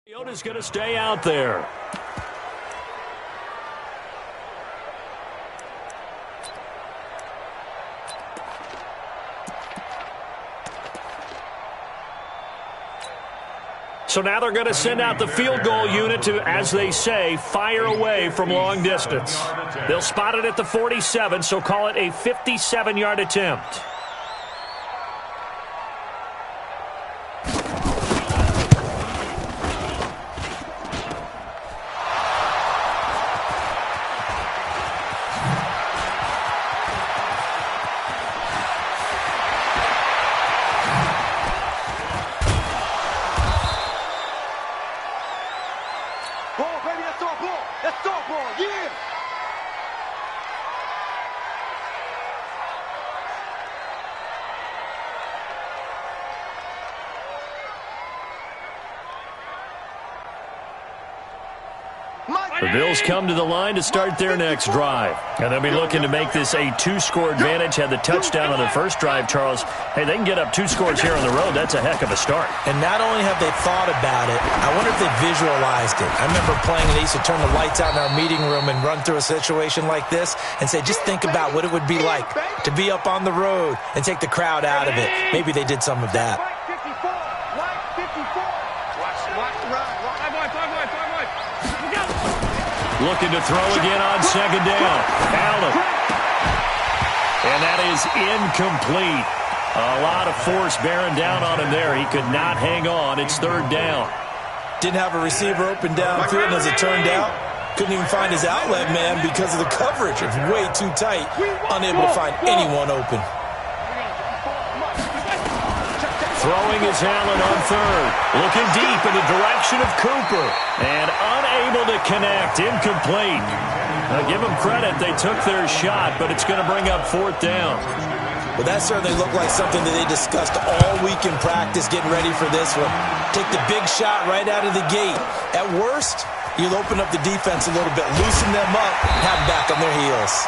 Mariota's going to stay out there. So now they're going to send out the field goal unit to, as they say, fire away from long distance. They'll spot it at the 47, so call it a 57-yard attempt. The Bills come to the line to start their next drive. And they'll be looking to make this a two-score advantage. Had the touchdown on the first drive, Charles. Hey, they can get up 2 scores here on the road. That's a heck of a start. And not only have they thought about it, I wonder if they visualized it. I remember playing, and they used to turn the lights out in our meeting room and run through a situation like this and say, just think about what it would be like to be up on the road and take the crowd out of it. Maybe they did some of that. Looking to throw again on second down. Allen. And that is incomplete. A lot of force bearing down on him there. He could not hang on. It's third down. Didn't have a receiver open downfield, and as it turned out, couldn't even find his outlet man because of the coverage. It's way too tight. Unable to find anyone open. Throwing is Allen on third. Looking deep in the direction of Cooper. And unable to connect. Incomplete. Now give them credit. They took their shot, but it's going to bring up fourth down. Well, that certainly looked like something that they discussed all week in practice, getting ready for this one. Take the big shot right out of the gate. At worst, you'll open up the defense a little bit, loosen them up, and have them back on their heels.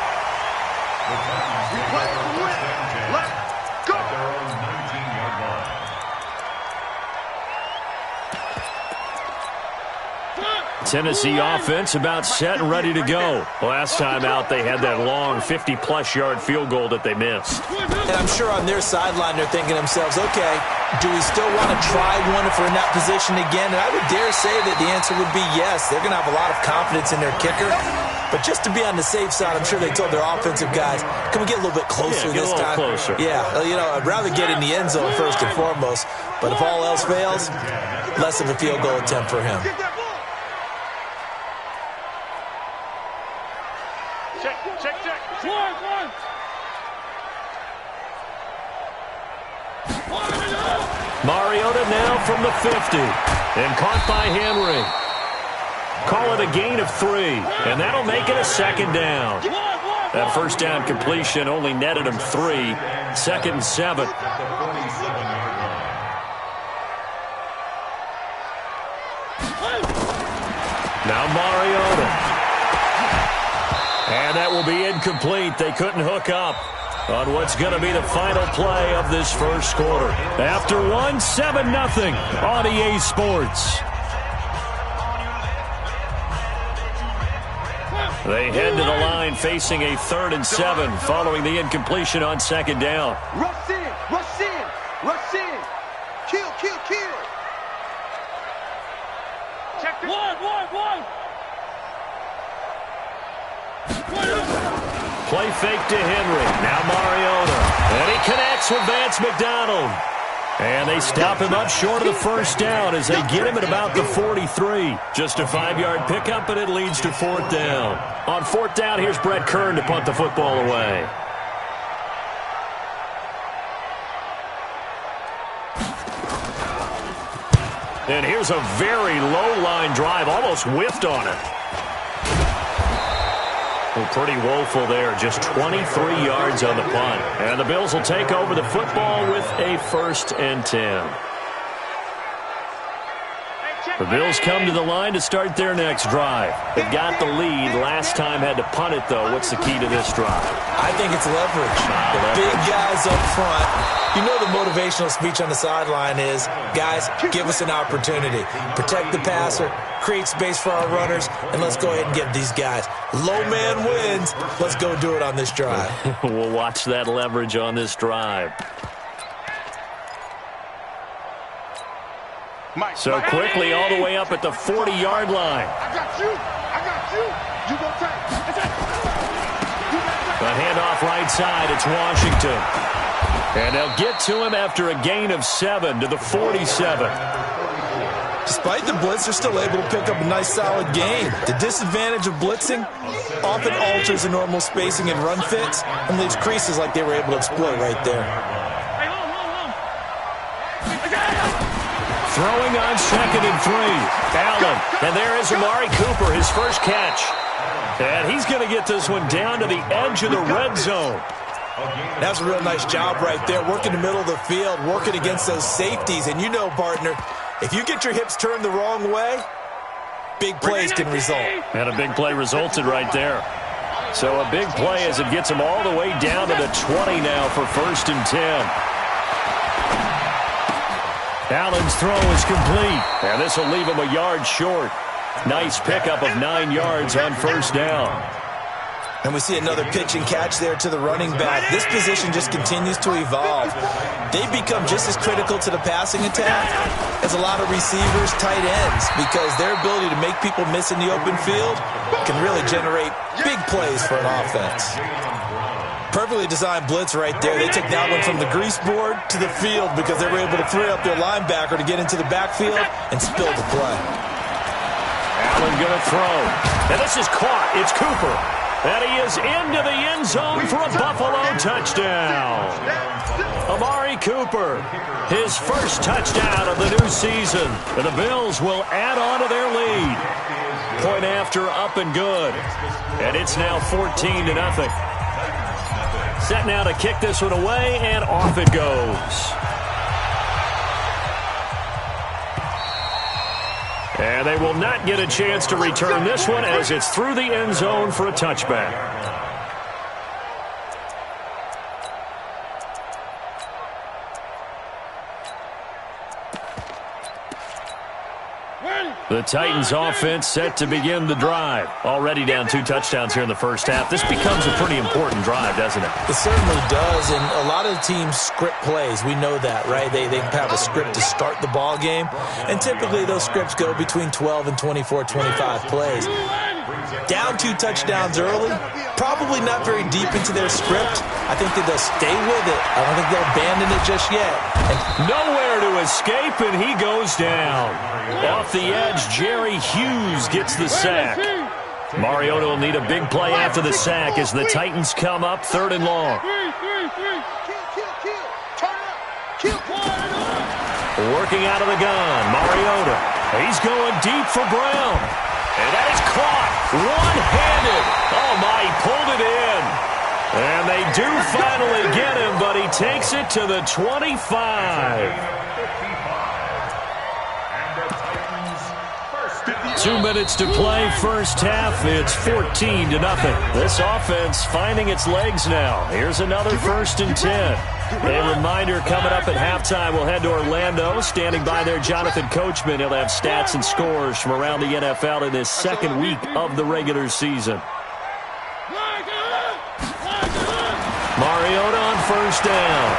Tennessee offense about set and ready to go. Last time out, they had that long 50-plus yard field goal that they missed. And I'm sure on their sideline they're thinking to themselves, okay, do we still want to try one if we're in that position again? And I would dare say that the answer would be yes. They're going to have a lot of confidence in their kicker. But just to be on the safe side, I'm sure they told their offensive guys, can we get a little bit closer this time? Closer. Yeah, you know, I'd rather get in the end zone first and foremost. But if all else fails, less of a field goal attempt for him. Mariota now from the 50 and caught by Henry. Call it a gain of 3, and that'll make it a second down. That first down completion only netted him 3. Second and 7. Now Mariota. And that will be incomplete. They couldn't hook up on what's going to be the final play of this first quarter. After 1, 7-0 on EA Sports. They head to the line facing a 3rd and 7 following the incompletion on second down. Rush in, rush in, rush in. Kill, kill, kill. Check this. One. Play fake to Henry. Now Mariota. And he connects with Vance McDonald. And they stop him up short of the first down as they get him at about the 43. Just a 5-yard pickup, and it leads to fourth down. On fourth down, here's Brett Kern to punt the football away. And here's a very low-line drive, almost whiffed on it. Well, pretty woeful there, just 23 yards on the punt. And the Bills will take over the football with a 1st and 10. The Bills come to the line to start their next drive. They've got the lead. Last time had to punt it, though. What's the key to this drive? I think it's leverage. The big guys up front. You know the motivational speech on the sideline is, guys, give us an opportunity. Protect the passer, create space for our runners, and let's go ahead and give these guys. Low man wins. Let's go do it on this drive. We'll watch that leverage on this drive. So quickly all the way up at the 40-yard line. I got you. You go take. The handoff right side, it's Washington. And they'll get to him after a gain of 7 to the 47. Despite the blitz, they're still able to pick up a nice solid gain. The disadvantage of blitzing often alters the normal spacing and run fits and leaves creases like they were able to exploit right there. Throwing on 2nd and 3. Allen. And there is Amari Cooper, his first catch. And he's going to get this one down to the edge of the red zone. That's a real nice job right there, working the middle of the field, working against those safeties. And you know, partner, if you get your hips turned the wrong way, big plays can result. And a big play resulted right there. So a big play as it gets him all the way down to the 20 now for 1st and 10. Allen's throw is complete, and this will leave him a yard short. Nice pickup of 9 yards on 1st down. And we see another pitch and catch there to the running back. This position just continues to evolve. They become just as critical to the passing attack as a lot of receivers, tight ends, because their ability to make people miss in the open field can really generate big plays for an offense. Perfectly designed blitz right there. They took that one from the grease board to the field because they were able to free up their linebacker to get into the backfield and spill the play. Allen going to throw. And this is caught. It's Cooper. And he is into the end zone for a Buffalo touchdown. Amari Cooper, his first touchdown of the new season. And the Bills will add on to their lead. Point after, up and good. And it's now 14-0. Set now to kick this one away, and off it goes. And they will not get a chance to return this one as it's through the end zone for a touchback. The Titans offense set to begin the drive. Already down 2 touchdowns here in the first half. This becomes a pretty important drive, doesn't it? It certainly does, and a lot of the teams script plays. We know that, right? They have a script to start the ball game, and typically those scripts go between 12 and 24, 25 plays. Down 2 touchdowns early, probably not very deep into their script. I think that they'll stay with it. I don't think they'll abandon it just yet. And nowhere to escape, and he goes down. Off the edge, Jerry Hughes gets the sack. Mariota will need a big play after the sack as the Titans come up 3rd and long. Working out of the gun, Mariota. He's going deep for Brown. And that is caught one-handed. Oh, my, he pulled it in. And they do finally get him, but he takes it to the 25. 2 minutes to play, first half. It's 14-0. This offense finding its legs now. Here's another 1st and 10. A reminder, coming up at halftime, we'll head to Orlando. Standing by there, Jonathan Coachman. He'll have stats and scores from around the NFL in his 2nd week of the regular season. Mariota on 1st down.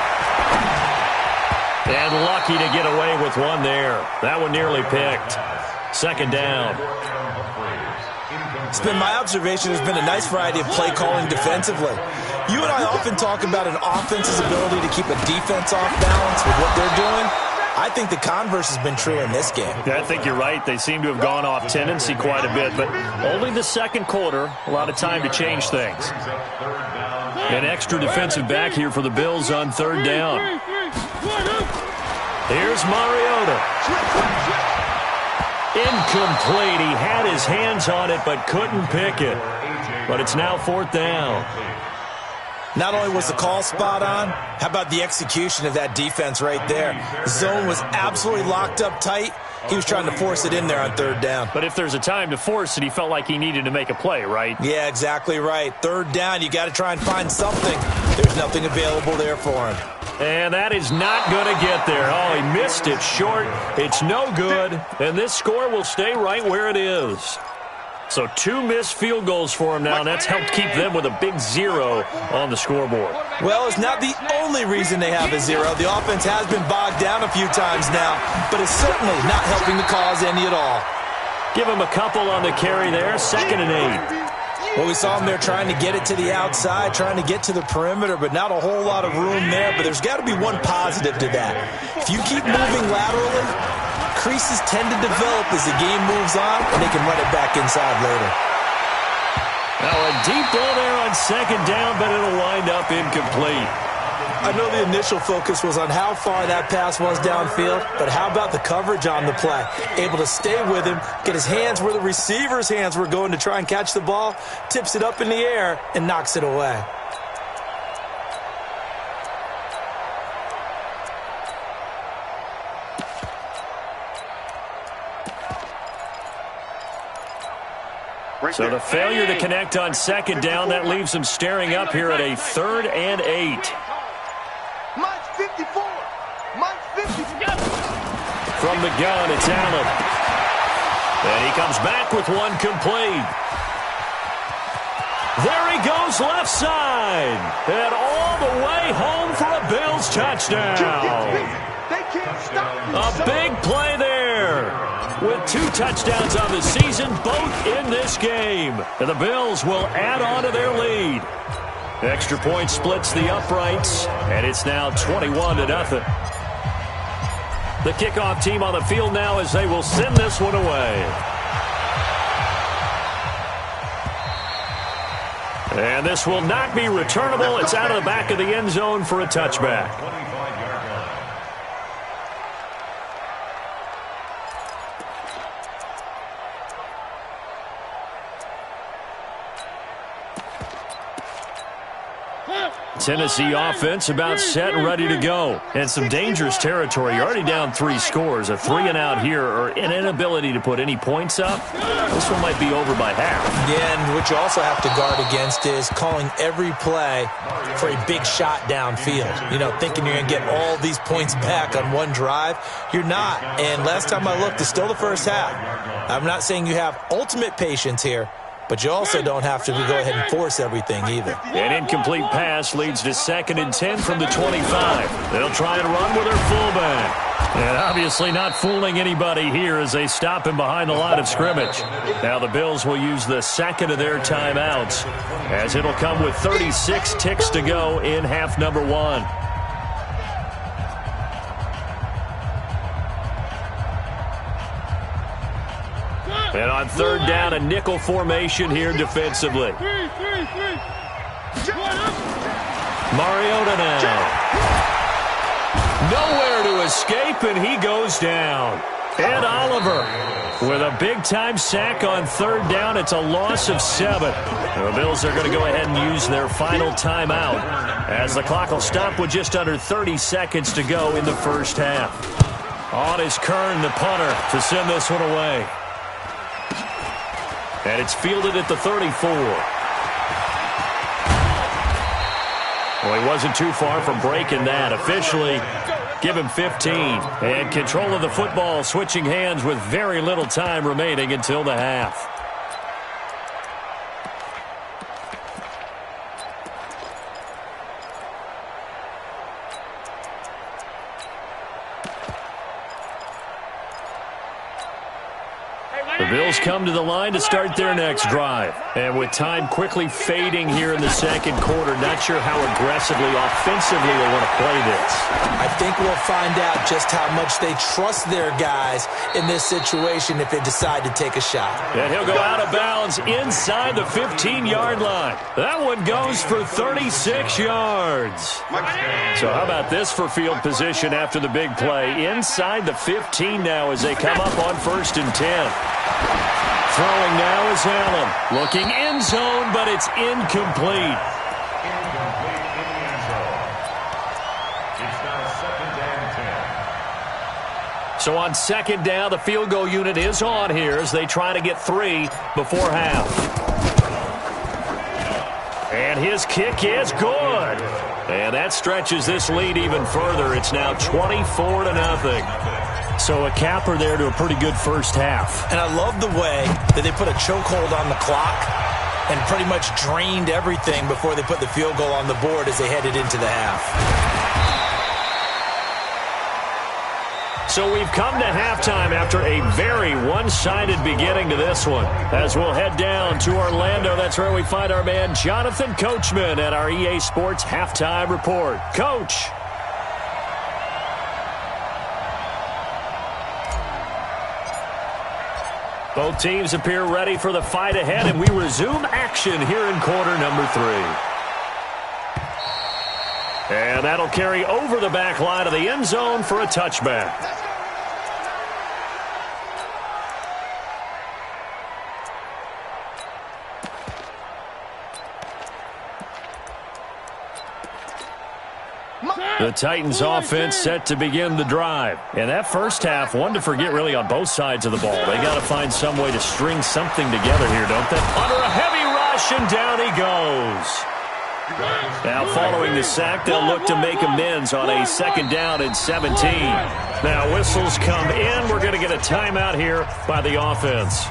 And lucky to get away with one there. That one nearly picked. 2nd down. It's been my observation there's been a nice variety of play calling defensively. You and I often talk about an offense's ability to keep a defense off balance with what they're doing. I think the converse has been true in this game. Yeah, I think you're right. They seem to have gone off tendency quite a bit, but only the 2nd quarter, a lot of time to change things. An extra defensive back here for the Bills on 3rd down. Here's Mariota. Incomplete. He had his hands on it but couldn't pick it. But it's now 4th down. Not only was the call spot on, how about the execution of that defense right there? The zone was absolutely locked up tight, He was trying to force it in there on third down. But if there's a time to force it, he felt like he needed to make a play, right? Yeah, exactly right. Third down, you got to try and find something. There's nothing available there for him. And that is not going to get there. Oh, he missed it short. It's no good. And this score will stay right where it is. So 2 missed field goals for him now, and that's helped keep them with a big 0 on the scoreboard. Well, it's not the only reason they have a 0. The offense has been bogged down a few times now, but it's certainly not helping the cause any at all. Give him a couple on the carry there, 2nd and 8. Well, we saw him there trying to get it to the outside, trying to get to the perimeter, but not a whole lot of room there. But there's got to be one positive to that. If you keep moving laterally, creases tend to develop as the game moves on, and they can run it back inside later. Now a deep ball there on 2nd down, but it'll wind up incomplete. I know the initial focus was on how far that pass was downfield, but how about the coverage on the play? Able to stay with him, get his hands where the receiver's hands were going to try and catch the ball, tips it up in the air, and knocks it away. So the failure to connect on 2nd down, that leaves him staring up here at a 3rd and 8. Mine's 54. Mine's 54. From the gun, it's Allen. And he comes back with one complete. There he goes left side. And all the way home for a Bills touchdown. They can't stop me. A big play there. With 2 touchdowns on the season, both in this game. And the Bills will add on to their lead. Extra point splits the uprights, and it's now 21-0. The kickoff team on the field now as they will send this one away. And this will not be returnable. It's out of the back of the end zone for a touchback. Tennessee offense about set and ready to go. And some dangerous territory. You're already down 3 scores. A 3-and-out here or an inability to put any points up. This one might be over by half. Yeah, and what you also have to guard against is calling every play for a big shot downfield. You know, thinking you're going to get all these points back on one drive. You're not. And last time I looked, it's still the first half. I'm not saying you have ultimate patience here, but you also don't have to go ahead and force everything either. An incomplete pass leads to 2nd and 10 from the 25. They'll try and run with their fullback. And obviously not fooling anybody here as they stop him behind the line of scrimmage. Now the Bills will use the 2nd of their timeouts as it'll come with 36 ticks to go in half number 1. And on 3rd down, a nickel formation here defensively. Mariota now. Nowhere to escape, and he goes down. Ed Oliver with a big-time sack on 3rd down. It's a loss of 7. The Bills are going to go ahead and use their final timeout as the clock will stop with just under 30 seconds to go in the first half. On is Kern, the punter, to send this one away. And it's fielded at the 34. Well, he wasn't too far from breaking that. Officially, give him 15. And control of the football switching hands with very little time remaining until the half. The Bills come to the line to start their next drive. And with time quickly fading here in the 2nd quarter, not sure how aggressively, offensively they want to play this. I think we'll find out just how much they trust their guys in this situation if they decide to take a shot. And he'll go out of bounds inside the 15-yard line. That one goes for 36 yards. So how about this for field position after the big play? Inside the 15 now as they come up on 1st and 10. Throwing now is Allen. Looking end zone, but it's incomplete. So on second down, the field goal unit is on here as they try to get 3 before half. And his kick is good. And that stretches this lead even further. It's now 24-0. So a capper there to a pretty good first half. And I love the way that they put a chokehold on the clock and pretty much drained everything before they put the field goal on the board as they headed into the half. So we've come to halftime after a very one-sided beginning to this one. As we'll head down to Orlando, that's where we find our man Jonathan Coachman at our EA Sports Halftime Report. Coach. Both teams appear ready for the fight ahead, and we resume action here in quarter number 3. And that'll carry over the back line of the end zone for a touchback. The Titans offense set to begin the drive. And that first half, one to forget really on both sides of the ball. They got to find some way to string something together here, don't they? Under a heavy rush, and down he goes. Now following the sack, they'll look to make amends on a second down and 17. Now whistles come in. We're going to get a timeout here by the offense.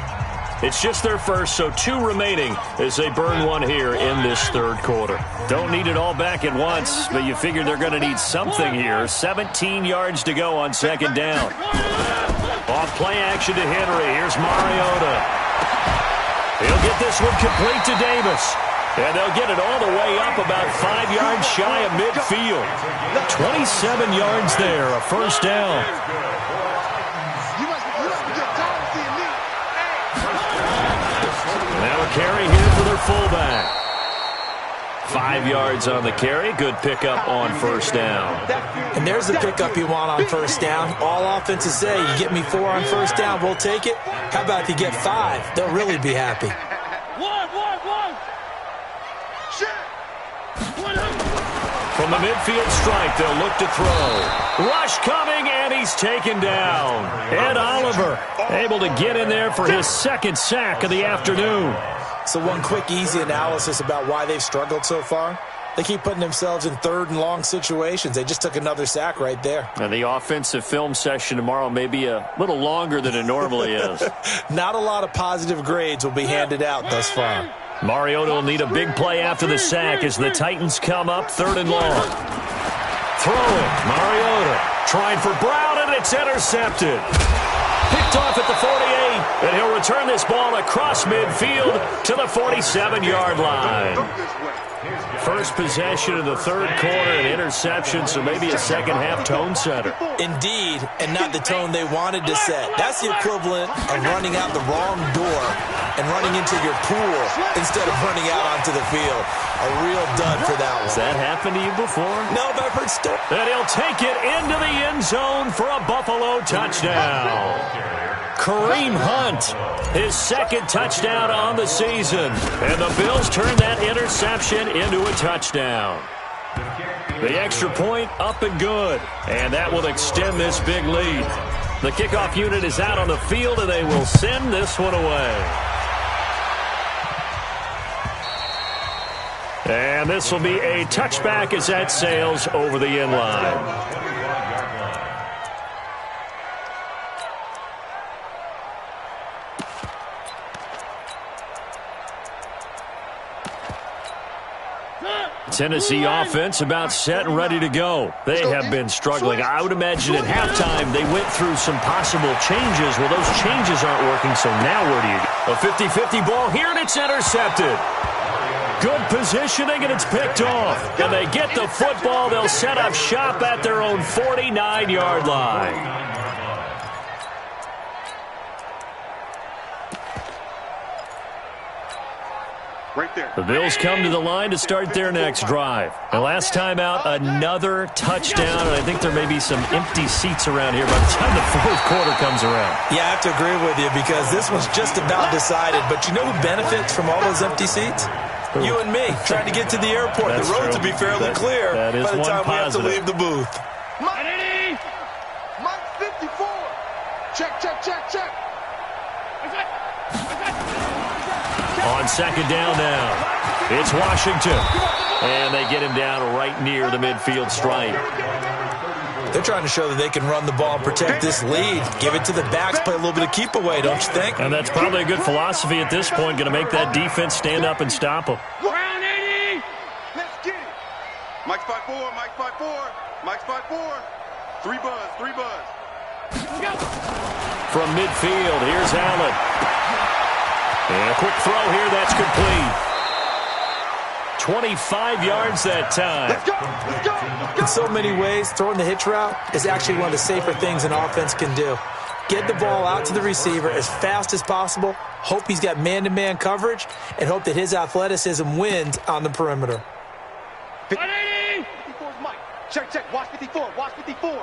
It's just their first, so 2 remaining as they burn one here in this third quarter. Don't need it all back at once, but you figure they're going to need something here. 17 yards to go on second down. Off play action to Henry. Here's Mariota. He'll get this one complete to Davis. And they'll get it all the way up about 5 yards shy of midfield. 27 yards there, a first down. Now a carry here for their fullback. 5 yards on the carry. Good pickup on first down. And there's the pickup you want on first down. All offenses say, you get me 4 on first down, we'll take it. How about if you get 5? They'll really be happy. From the midfield stripe, they'll look to throw. Rush coming, and he's taken down. Ed Oliver able to get in there for his second sack of the afternoon. So one quick, easy analysis about why they've struggled so far. They keep putting themselves in third and long situations. They just took another sack right there. And the offensive film session tomorrow may be a little longer than it normally is. Not a lot of positive grades will be handed out thus far. Mariota will need a big play after the sack as the Titans come up 3rd and long. Throwing, Mariota trying for Brown, and it's intercepted. Picked off at the 48, and he'll return this ball across midfield to the 47-yard line. First possession of the third quarter, an interception, so maybe a second-half tone setter. Indeed, and not the tone they wanted to set. That's the equivalent of running out the wrong door and running into your pool instead of running out onto the field. A real dud for that one. Has that happened to you before? No, but I've heard stories. And he'll take it into the end zone for a Buffalo touchdown. Kareem Hunt, his second touchdown on the season. And the Bills turn that interception into a touchdown. The extra point up and good. And that will extend this big lead. The kickoff unit is out on the field, and they will send this one away. And this will be a touchback as that sails over the end line. Tennessee offense about set and ready to go. They have been struggling. I would imagine at halftime they went through some possible changes. Well, those changes aren't working, so now where do you go? A 50-50 ball here, and it's intercepted. Good positioning, and it's picked off. And they get the football. They'll set up shop at their own 49-yard line. Right there. The Bills come to the line to start their next drive. And last time out, another touchdown, and I think there may be some empty seats around here by the time the fourth quarter comes around. Yeah, I have to agree with you because this one's just about decided. But you know who benefits from all those empty seats? You and me, trying to get to the airport. That's the roads true. will be fairly clear that is by the one time positive. we have to leave the booth. Mike 54. Check, check, check, check. On second down now, it's Washington. And they get him down right near the midfield stripe. They're trying to show that they can run the ball and protect this lead. Give it to the backs, play a little bit of keep away, don't you think? And that's probably a good philosophy at this point, going to make that defense stand up and stop them. Round 80. Let's get it. Mike's 5-4, Mike's 5-4, Mike's 5-4. 3 buzz, 3 buzz. Let's go. From midfield, here's Allen. And a quick throw here, that's complete. 25 yards that time. Let's go, let's go, let's go. In so many ways, throwing the hitch route is actually one of the safer things an offense can do. Get the ball out to the receiver as fast as possible, hope he's got man-to-man coverage, and hope that his athleticism wins on the perimeter. 54's Mike. Check, check. Watch 54, watch 54. Here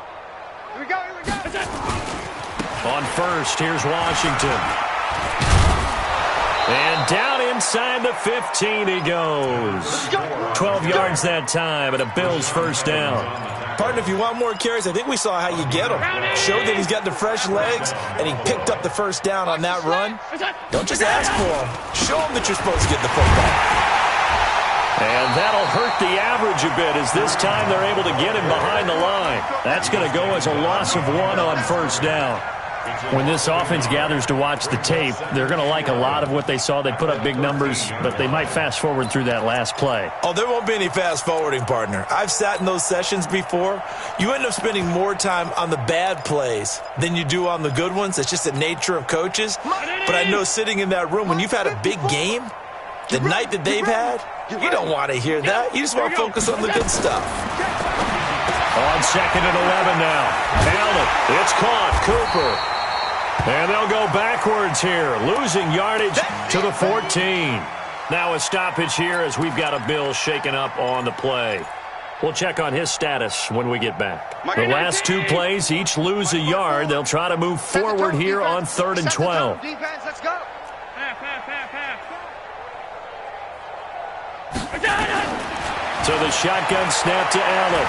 we go, here we go. On first, here's Washington. And down inside the 15 he goes. 12 yards that time, and a Bills first down. Partner, if you want more carries, I think we saw how you get him. Showed that he's got the fresh legs, and he picked up the first down on that run. Don't just ask for him. Show him that you're supposed to get the football. And that'll hurt the average a bit, as this time they're able to get him behind the line. That's going to go as a loss of 1 on first down. When this offense gathers to watch the tape, they're going to like a lot of what they saw. They put up big numbers, but they might fast forward through that last play. Oh, there won't be any fast forwarding, partner. I've sat in those sessions before. You end up spending more time on the bad plays than you do on the good ones. It's just the nature of coaches. But I know sitting in that room, when you've had a big game, the night that they've had, you don't want to hear that. You just want to focus on the good stuff. On second and 11 now. Allen, it's caught. Cooper. And they'll go backwards here, losing yardage to the 14. Now a stoppage here as we've got a Bill shaken up on the play. We'll check on his status when we get back. The last 2 plays each lose a yard. They'll try to move forward here on 3rd and 12. Defense, let's go. So the shotgun snap to Allen.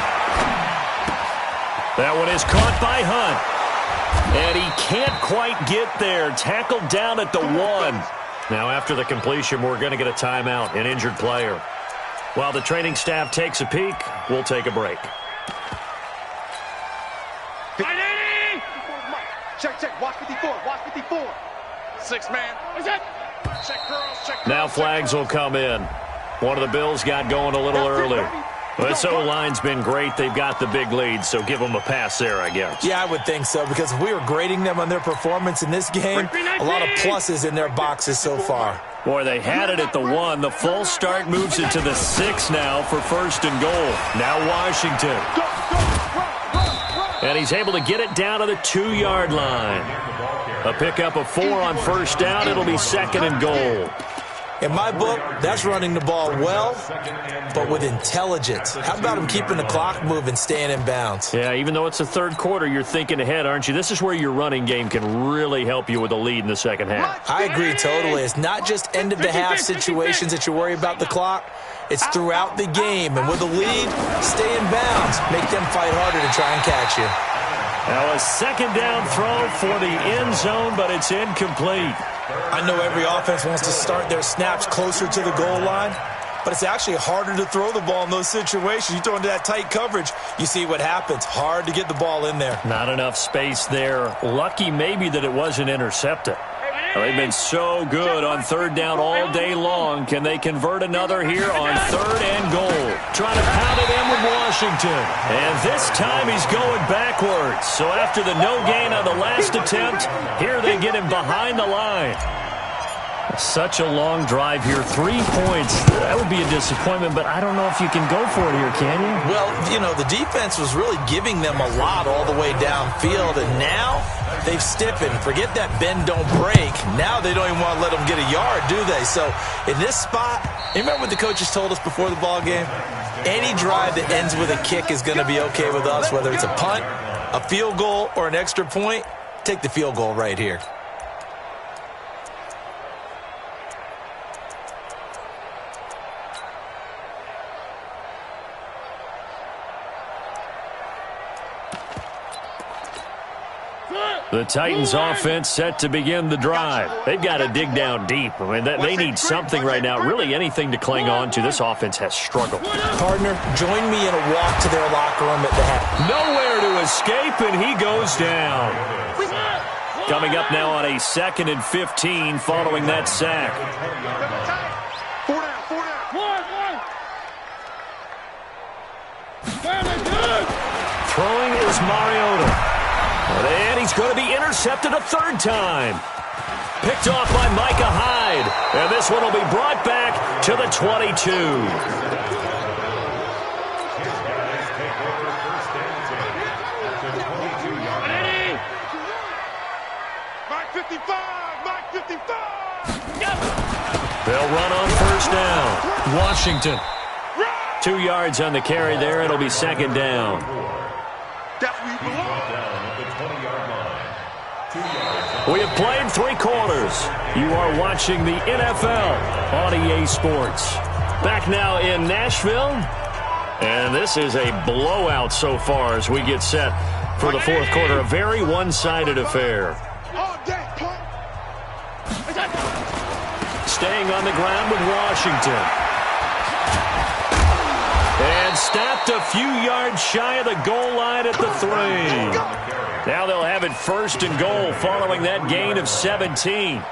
That one is caught by Hunt. And he can't quite get there. Tackled down at the 1. Now after the completion, we're going to get a timeout, an injured player. While the training staff takes a peek, we'll take a break. Check, check. Watch 54, watch 54. 6 man. Check girls, check girls. Now flags will come in. One of the Bills got going a little early. This O-line's been great. They've got the big lead, so give them a pass there, I guess. Yeah, I would think so, because if we were grading them on their performance in this game, a lot of pluses in their boxes so far. Boy, they had it at the 1. The false start moves it to the 6 now for 1st and goal. Now Washington. And he's able to get it down to the 2-yard line. A pickup of 4 on first down. It'll be 2nd and goal. In my book, that's running the ball well, but with intelligence. How about him keeping the clock moving, staying in bounds? Yeah, even though it's the 3rd quarter, you're thinking ahead, aren't you? This is where your running game can really help you with a lead in the 2nd half. I agree totally. It's not just end-of-the-half situations that you worry about the clock. It's throughout the game. And with a lead, stay in bounds. Make them fight harder to try and catch you. Now a 2nd down throw for the end zone, but it's incomplete. I know every offense wants to start their snaps closer to the goal line, but it's actually harder to throw the ball in those situations. You throw into that tight coverage, you see what happens. Hard to get the ball in there. Not enough space there. Lucky maybe that it wasn't intercepted. They've been so good on 3rd down all day long. Can they convert another here on 3rd and goal? Trying to pound it in with Washington. And this time he's going backwards. So after the no gain on the last attempt, here they get him behind the line. Such a long drive here. 3 points. That would be a disappointment, but I don't know if you can go for it here, can you? Well, you know, the defense was really giving them a lot all the way downfield, and now they've stiffened. Forget that bend, don't break. Now they don't even want to let them get a yard, do they? So in this spot, you remember what the coaches told us before the ball game? Any drive that ends with a kick is going to be okay with us, whether it's a punt, a field goal, or an extra point. Take the field goal right here. The Titans offense set to begin the drive. They've got to dig down deep. I mean, they need something right now, really anything to cling on to. This offense has struggled. Partner, join me in a walk to their locker room at the half. Nowhere to escape, and he goes down. Coming up now on a 2nd and 15 following that sack. 4 down, 4 down. Throwing is Mariota. And he's going to be intercepted a 3rd time. Picked off by Micah Hyde. And this one will be brought back to the 22. Mike 55, Mike 55. They'll run on 1st down. Washington. 2 yards on the carry there. It'll be 2nd down. That's where you belong. We have played 3 quarters. You are watching the NFL on EA Sports. Back now in Nashville. And this is a blowout so far as we get set for the 4th quarter. A very one-sided affair. Staying on the ground with Washington. And stopped a few yards shy of the goal line at the 3. Now they'll have it 1st and goal following that gain of 17.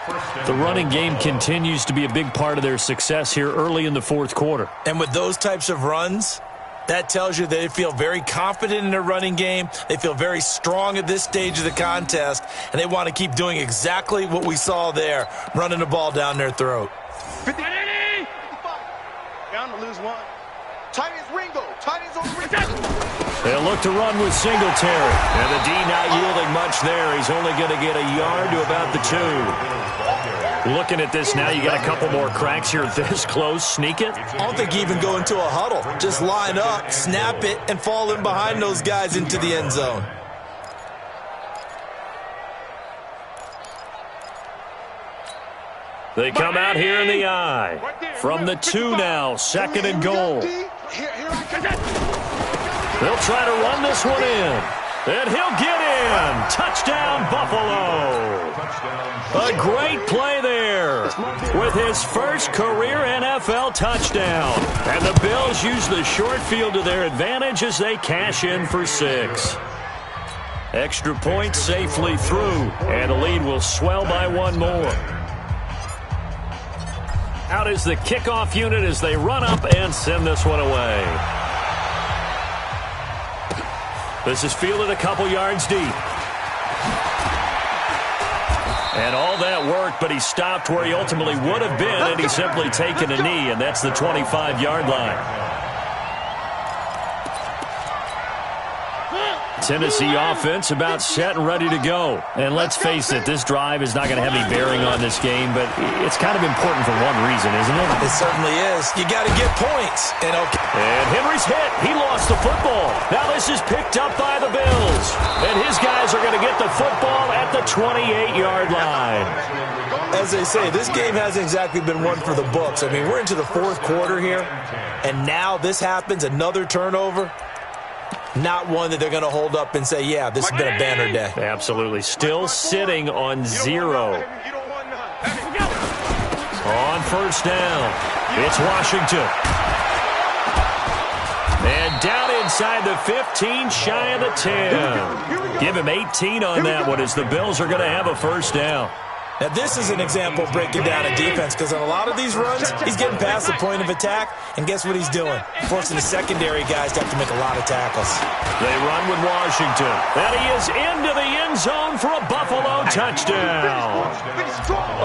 The running game continues to be a big part of their success here early in the 4th quarter. And with those types of runs, that tells you they feel very confident in their running game. They feel very strong at this stage of the contest, and they want to keep doing exactly what we saw there, running the ball down their throat. 50. Down to lose 1. Tight ends Ringo. Tight ends on Ringo. They'll look to run with Singletary. And the D not yielding much there. He's only going to get a yard to about the 2. Looking at this now, you got a couple more cracks here this close. Sneak it. I don't think you even go into a huddle. Just line up, snap it, and fall in behind those guys into the end zone. They come out here in the eye. From the 2 now, 2nd and goal. They'll try to run this one in. And he'll get in. Touchdown, Buffalo. A great play there with his first career NFL touchdown. And the Bills use the short field to their advantage as they cash in for 6. Extra point safely through. And the lead will swell by 1 more. Out is the kickoff unit as they run up and send this one away. This is fielded a couple yards deep. And all that worked, but he stopped where he ultimately would have been, and he's simply taken a knee, and that's the 25-yard line. Tennessee offense about set and ready to go. And let's face it, this drive is not going to have any bearing on this game, but it's kind of important for one reason, isn't it? It certainly is. You got to get points. And Henry's hit. He lost the football. Now this is picked up by the Bills. And his guys are going to get the football at the 28-yard line. As they say, this game hasn't exactly been one for the books. I mean, we're into the 4th quarter here, and now this happens, another turnover. Not one that they're going to hold up and say, yeah, this has been a banner day. Absolutely. Still sitting on 0. On 1st down, it's Washington. And down inside the 15, shy of the 10. Give him 18 on that one as the Bills are going to have a 1st down. Now, this is an example of breaking down a defense because on a lot of these runs, he's getting past the point of attack, and guess what he's doing? Forcing the secondary guys to have to make a lot of tackles. They run with Washington, and he is into the end zone for a Buffalo touchdown.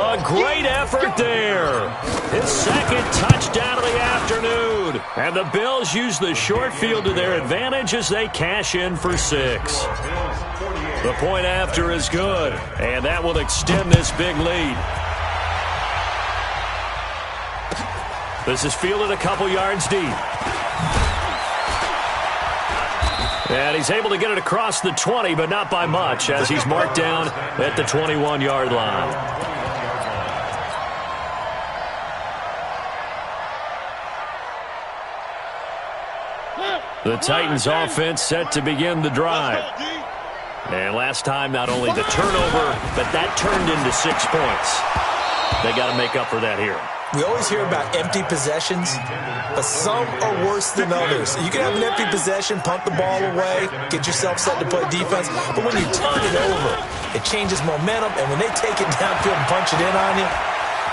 A great effort there. His 2nd touchdown of the afternoon. And the Bills use the short field to their advantage as they cash in for 6. The point after is good, and that will extend this big lead. This is fielded a couple yards deep. And he's able to get it across the 20, but not by much, as he's marked down at the 21-yard line. The Titans offense set to begin the drive. And last time, not only the turnover, but that turned into 6 points. They got to make up for that here. We always hear about empty possessions, but some are worse than others. You can have an empty possession, punt the ball away, get yourself set to play defense, but when you turn it over, it changes momentum, and when they take it downfield and punch it in on you,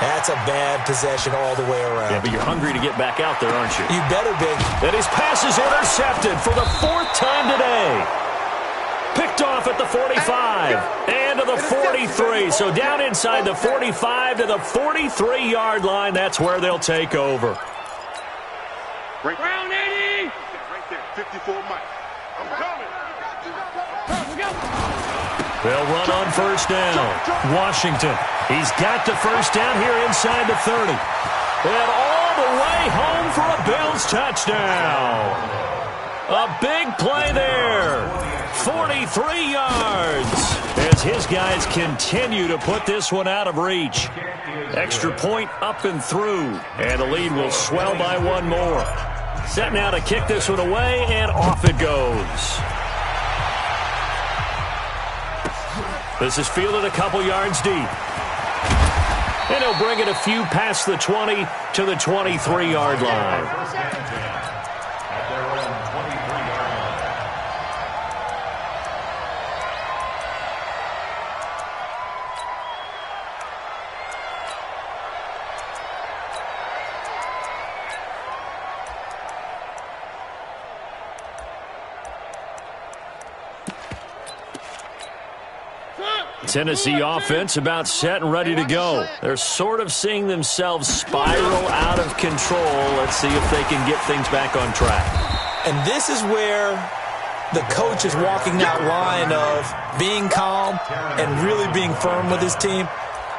that's a bad possession all the way around. Yeah, but you're hungry to get back out there, aren't you? You better be. And his pass is intercepted for the 4th time today. Picked off at the 45 and to the 43. So down inside the 45 to the 43-yard line. That's where they'll take over. Round 80. Right there, 54 Mike. I'm coming. They'll run on first down. Washington. He's got the first down here inside the 30. And all the way home for a Bills touchdown. A big play there. 43 yards as his guys continue to put this one out of reach. Extra point up and through, and the lead will swell by one more. Set now to kick this one away, and off it goes. This is fielded a couple yards deep. And he'll bring it a few past the 20 to the 23-yard line. Tennessee offense about set and ready to go. They're sort of seeing themselves spiral out of control. Let's see if they can get things back on track. And this is where the coach is walking that line of being calm and really being firm with his team.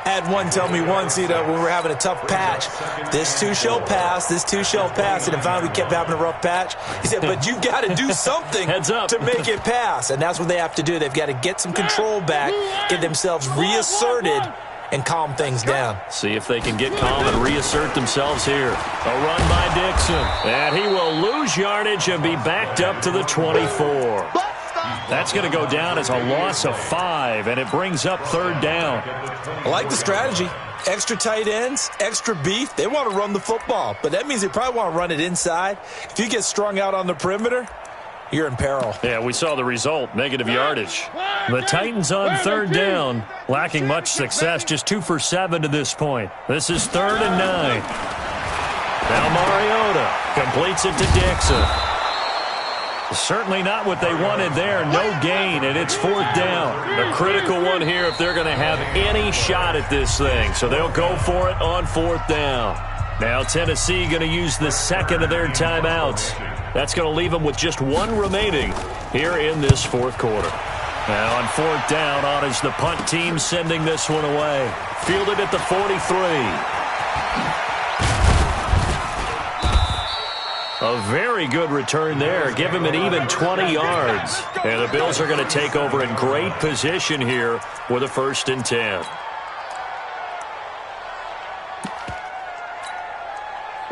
I had one tell me once, when we were having a tough patch, this too shall pass, this too shall pass. And finally we kept having a rough patch. He said, but you got to do something to make it pass. And that's what they have to do. They've got to get some control back, get themselves reasserted, and calm things down. See if they can get calm and reassert themselves here. A run by Dixon. And he will lose yardage and be backed up to the 24. That's going to go down as a loss of 5, and it brings up 3rd down. I like the strategy. Extra tight ends, extra beef. They want to run the football, but that means they probably want to run it inside. If you get strung out on the perimeter, you're in peril. Yeah, we saw the result, negative yardage. The Titans on 3rd down, lacking much success, just 2 for 7 to this point. This is 3rd and 9. Now Mariota completes it to Dixon. Certainly not what they wanted there. No gain, and it's 4th down. A critical one here if they're going to have any shot at this thing. So they'll go for it on 4th down. Now Tennessee going to use the 2nd of their timeouts. That's going to leave them with just 1 remaining here in this 4th quarter. Now on 4th down, on is the punt team sending this one away. Fielded at the 43. A very good return there. Give him an even 20 yards. And the Bills are going to take over in great position here with a 1st and 10.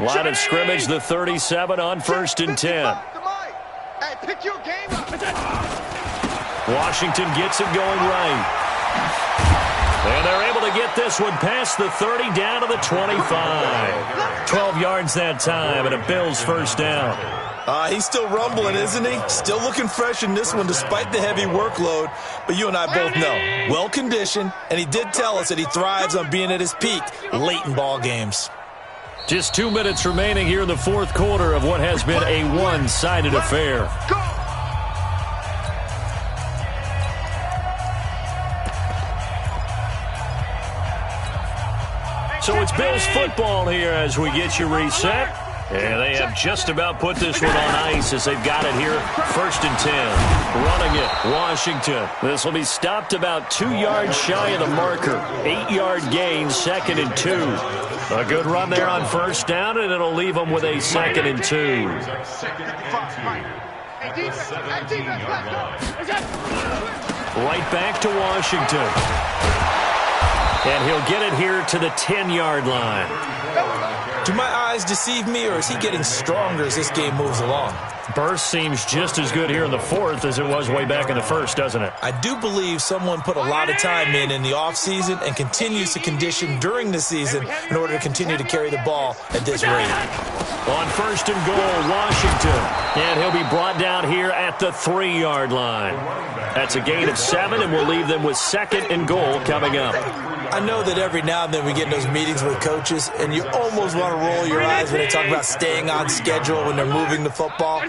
Line of scrimmage, the 37 on 1st and 10. Washington gets it going right. And they're able to get this one past the 30 down to the 25. 12 yards that time and a Bills 1st down. He's still rumbling, isn't he? Still looking fresh in this one despite the heavy workload. But you and I both know, well-conditioned, and he did tell us that he thrives on being at his peak late in ball games. Just 2 minutes remaining here in the 4th quarter of what has been a one-sided affair. So it's Bills football here as we get you reset. And they have just about put this one on ice as they've got it here. 1st and 10. Running it, Washington. This will be stopped about 2 yards shy of the marker. 8-yard gain, 2nd and 2. A good run there on 1st down, and it'll leave them with a 2nd and 2. Right back to Washington. And he'll get it here to the 10-yard line. Do my eyes deceive me, or is he getting stronger as this game moves along? Burst seems just as good here in the fourth as it was way back in the first, doesn't it? I do believe someone put a lot of time in the offseason and continues to condition during the season in order to continue to carry the ball at this rate. On first and goal, Washington. And he'll be brought down here at the 3-yard line. That's a gain of 7, and we'll leave them with second and goal coming up. I know that every now and then we get in those meetings with coaches, and you almost want to roll your eyes when they talk about staying on schedule when they're moving the football.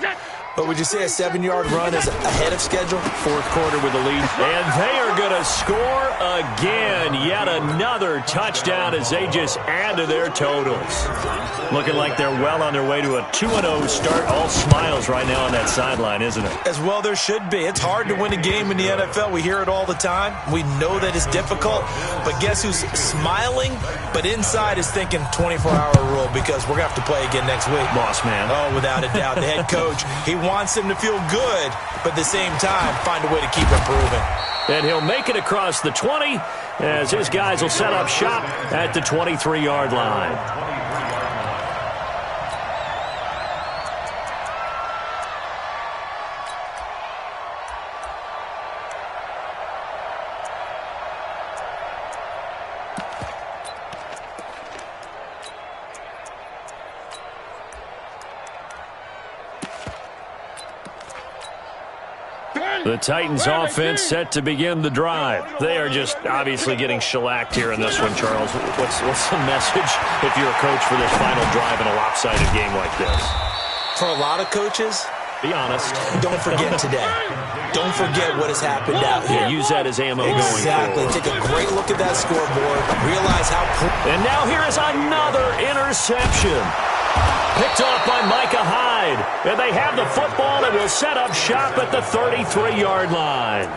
But would you say a 7-yard run is ahead of schedule? Fourth quarter with the lead. And they are going to score again. Yet another touchdown as they just add to their totals. Looking like they're well on their way to a 2-0 start. All smiles right now on that sideline, isn't it? As well there should be. It's hard to win a game in the NFL. We hear it all the time. We know that it's difficult. But guess who's smiling? But inside is thinking 24-hour rule because we're going to have to play again next week. Boss man. Oh, without a doubt. The head coach, he wants them to feel good, but at the same time, find a way to keep improving. And he'll make it across the 20 as his guys will set up shop at the 23-yard line. The Titans offense set to begin the drive. They are just obviously getting shellacked here in this one, Charles. What's the message if you're a coach for this final drive in a lopsided game like this? For a lot of coaches, be honest. Don't forget today. Don't forget what has happened out here. Yeah, use that as ammo going forward. Exactly. Take a great look at that scoreboard. Realize how... And now here is another interception. Picked off by Micah Hyde. And they have the football and will set up shop at the 33-yard line.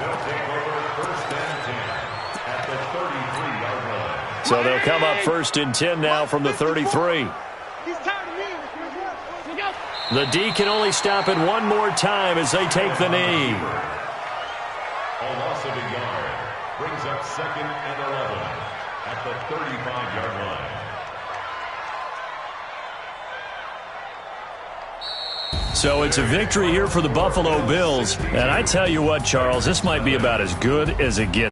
So they'll come up first and 10 now from the 33. The D can only stop it one more time as they take the knee. A loss of a yard brings up second and 11 at the 35-yard line. So it's a victory here for the Buffalo Bills. And I tell you what, Charles, this might be about as good as it gets.